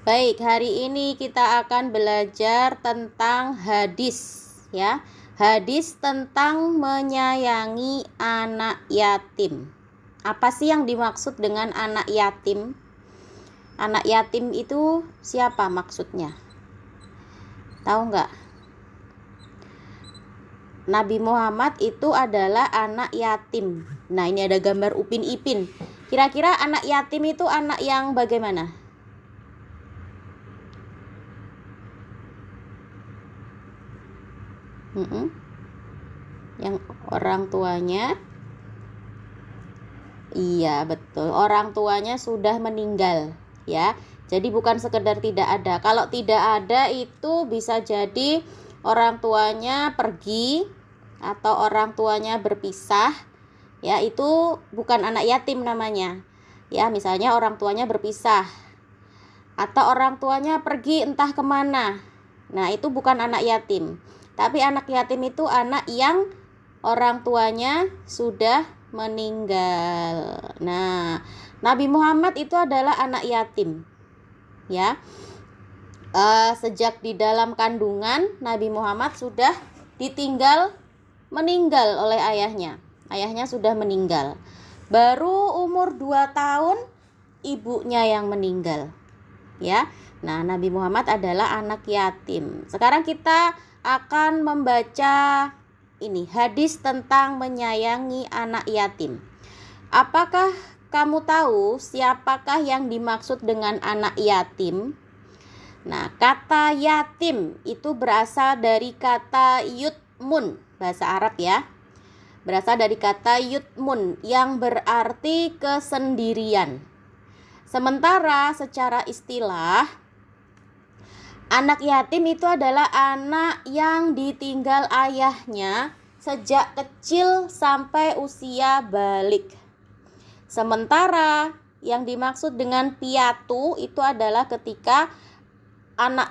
Baik, hari ini kita akan belajar tentang hadis, ya. Hadis tentang menyayangi anak yatim. Apa sih yang dimaksud dengan anak yatim? Anak yatim itu siapa maksudnya? Tahu nggak? Nabi Muhammad itu adalah anak yatim. Nah, ini ada gambar Upin Ipin. Kira-kira anak yatim itu anak yang bagaimana? Yang orang tuanya, iya betul, orang tuanya sudah meninggal, ya. Jadi bukan sekedar tidak ada. Kalau tidak ada itu bisa jadi orang tuanya pergi atau orang tuanya berpisah, ya, itu bukan anak yatim namanya. Ya, misalnya orang tuanya berpisah atau orang tuanya pergi entah kemana. Nah, itu bukan anak yatim. Tapi anak yatim itu anak yang orang tuanya sudah meninggal. Nah, Nabi Muhammad itu adalah anak yatim, ya. Sejak di dalam kandungan, Nabi Muhammad sudah ditinggal meninggal oleh ayahnya. Ayahnya sudah meninggal. Baru umur 2 tahun ibunya yang meninggal, ya. Nah, Nabi Muhammad adalah anak yatim. Sekarang kita akan membaca ini hadis tentang menyayangi anak yatim. Apakah kamu tahu siapakah yang dimaksud dengan anak yatim? Nah, kata yatim itu berasal dari kata yutmun, bahasa Arab, ya. Berasal dari kata yutmun yang berarti kesendirian. Sementara secara istilah, anak yatim itu adalah anak yang ditinggal ayahnya sejak kecil sampai usia balik. Sementara yang dimaksud dengan piatu itu adalah ketika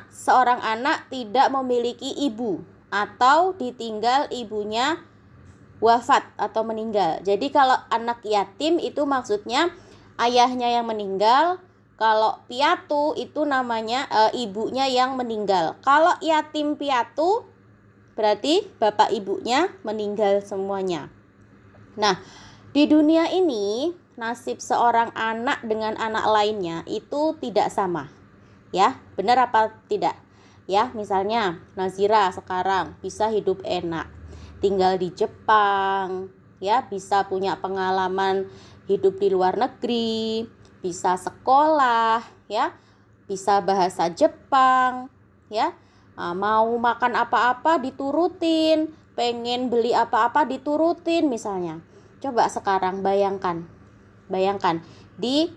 seorang anak tidak memiliki ibu atau ditinggal ibunya wafat atau meninggal. Jadi kalau anak yatim itu maksudnya ayahnya yang meninggal. Kalau piatu itu namanya ibunya yang meninggal. Kalau yatim piatu berarti bapak ibunya meninggal semuanya. Nah, di dunia ini nasib seorang anak dengan anak lainnya itu tidak sama. Ya, benar apa tidak? Ya, misalnya Nazira sekarang bisa hidup enak, tinggal di Jepang, ya, bisa punya pengalaman hidup di luar negeri, bisa sekolah, ya, bisa bahasa Jepang, ya. Mau makan apa-apa diturutin, pengen beli apa-apa diturutin misalnya. Coba sekarang bayangkan di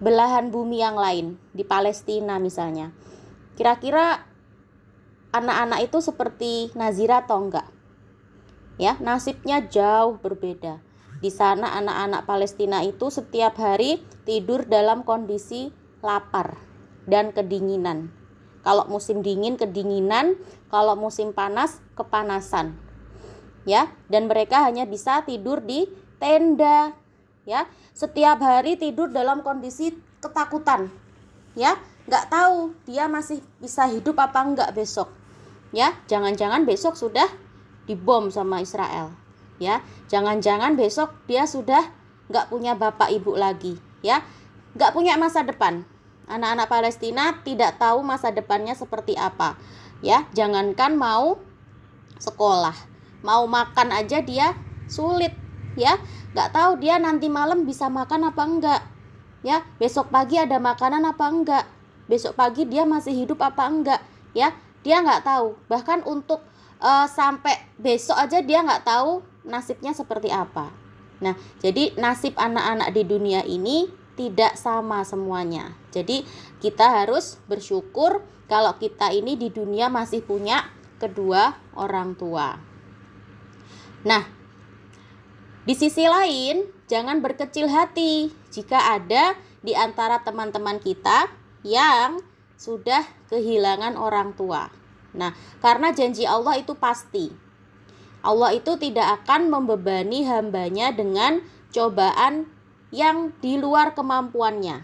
belahan bumi yang lain, di Palestina misalnya. Kira-kira anak-anak itu seperti Nazira atau enggak? Ya, nasibnya jauh berbeda. Di sana anak-anak Palestina itu setiap hari tidur dalam kondisi lapar dan kedinginan. Kalau musim dingin kedinginan, kalau musim panas kepanasan. Ya, dan mereka hanya bisa tidur di tenda, ya. Setiap hari tidur dalam kondisi ketakutan, ya, nggak tahu dia masih bisa hidup apa enggak besok, ya. Jangan-jangan besok sudah dibom sama Israel, ya. Jangan-jangan besok dia sudah nggak punya bapak ibu lagi, ya, nggak punya masa depan. Anak-anak Palestina tidak tahu masa depannya seperti apa, ya. Jangankan mau sekolah, mau makan aja dia sulit, ya. Nggak tahu dia nanti malam bisa makan apa enggak, ya. Besok pagi ada makanan apa enggak, besok pagi dia masih hidup apa enggak, ya. Dia nggak tahu. Bahkan untuk sampai besok aja dia nggak tahu nasibnya seperti apa. Nah, jadi nasib anak-anak di dunia ini tidak sama semuanya. Jadi kita harus bersyukur kalau kita ini di dunia masih punya kedua orang tua. Nah, di sisi lain, jangan berkecil hati jika ada di antara teman-teman kita yang sudah kehilangan orang tua. Nah, karena janji Allah itu pasti. Allah itu tidak akan membebani hambanya dengan cobaan yang di luar kemampuannya.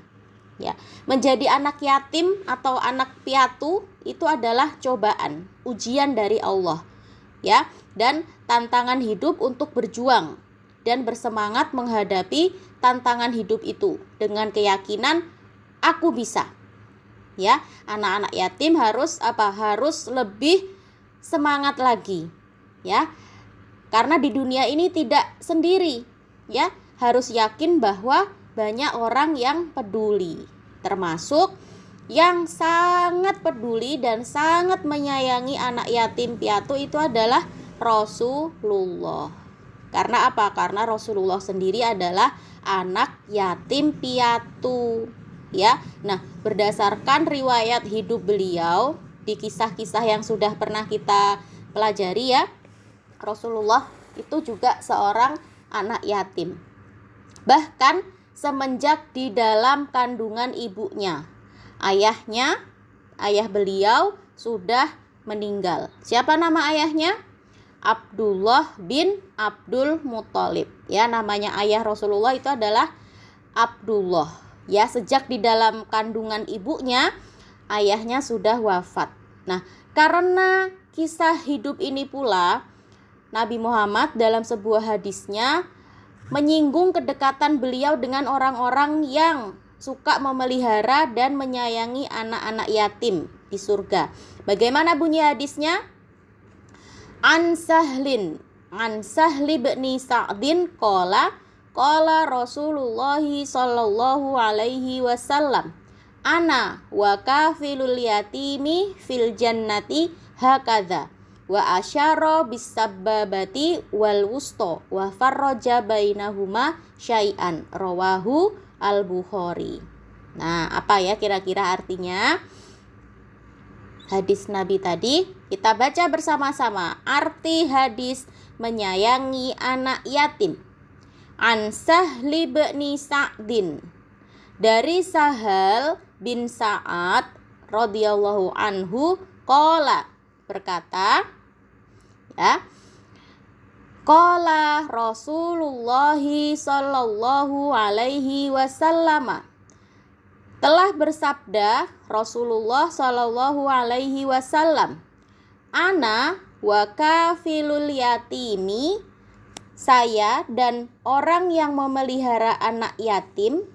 Ya, menjadi anak yatim atau anak piatu itu adalah cobaan, ujian dari Allah. Ya, dan tantangan hidup untuk berjuang dan bersemangat menghadapi tantangan hidup itu dengan keyakinan aku bisa. Ya, anak-anak yatim harus harus lebih semangat lagi. Ya. Karena di dunia ini tidak sendiri. Ya, harus yakin bahwa banyak orang yang peduli, termasuk yang sangat peduli dan sangat menyayangi anak yatim piatu itu adalah Rasulullah. Karena apa? Karena Rasulullah sendiri adalah anak yatim piatu. Ya. Nah, berdasarkan riwayat hidup beliau di kisah-kisah yang sudah pernah kita pelajari ya, Rasulullah itu juga seorang anak yatim. Bahkan semenjak di dalam kandungan ibunya, ayah beliau sudah meninggal. Siapa nama ayahnya? Abdullah bin Abdul Muthalib. Ya, namanya ayah Rasulullah itu adalah Abdullah. Ya, sejak di dalam kandungan ibunya, ayahnya sudah wafat. Nah, karena kisah hidup ini pula Nabi Muhammad dalam sebuah hadisnya menyinggung kedekatan beliau dengan orang-orang yang suka memelihara dan menyayangi anak-anak yatim di surga. Bagaimana bunyi hadisnya? An Sahli bin Sa'din qala Rasulullah sallallahu alaihi wasallam ana wa kafilul yatimi fil jannati hakadha wa asyara bisababati wal wusta wa farraja bainahuma syai'an rawahu al-Bukhari. Nah, apa ya kira-kira artinya hadis Nabi tadi? Kita baca bersama-sama arti hadis menyayangi anak yatim. An Sahli bin Sa'din, dari Sahal bin Sa'ad radhiyallahu anhu qala, berkata, ya, qala Rasulullah sallallahu alaihi wasallam, telah bersabda Rasulullah sallallahu alaihi wasallam, ana wa kafilul yatimi, saya dan orang yang memelihara anak yatim,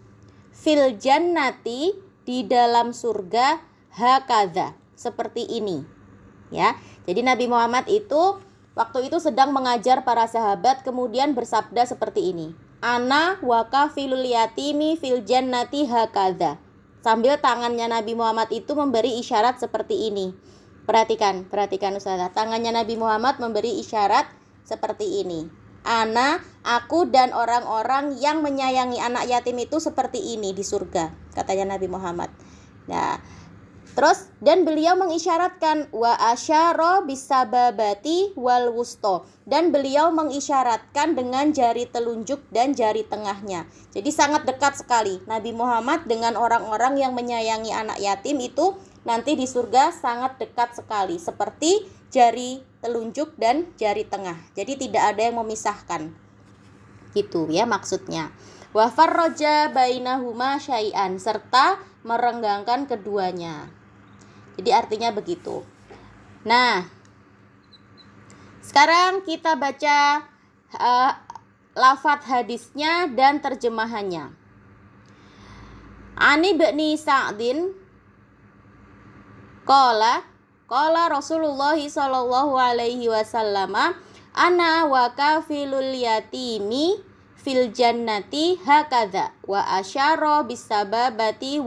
fil jannati, di dalam surga, hakadha, seperti ini. Ya, jadi Nabi Muhammad itu waktu itu sedang mengajar para sahabat, kemudian bersabda seperti ini. Ana wa kafilul yatimi fil jannati hakadha. Sambil tangannya Nabi Muhammad itu memberi isyarat seperti ini. Perhatikan Ustazah. Tangannya Nabi Muhammad memberi isyarat seperti ini. Ana, aku dan orang-orang yang menyayangi anak yatim itu seperti ini di surga, katanya Nabi Muhammad. Nah, terus dan beliau mengisyaratkan wa asyara bisababati wal wusta, dan beliau mengisyaratkan dengan jari telunjuk dan jari tengahnya. Jadi sangat dekat sekali Nabi Muhammad dengan orang-orang yang menyayangi anak yatim itu nanti di surga sangat dekat sekali, seperti jari telunjuk dan jari tengah. Jadi tidak ada yang memisahkan. Gitu ya maksudnya. Wa farraja bainahuma syai'an, serta merenggangkan keduanya. Jadi artinya begitu. Nah, sekarang kita baca lafadz hadisnya dan terjemahannya. Ani bin Sa'din qala Rasulullah sallallahu alaihi wasallam, ana wa kafilul yatimi fil jannati hakadha wa asyara bisababati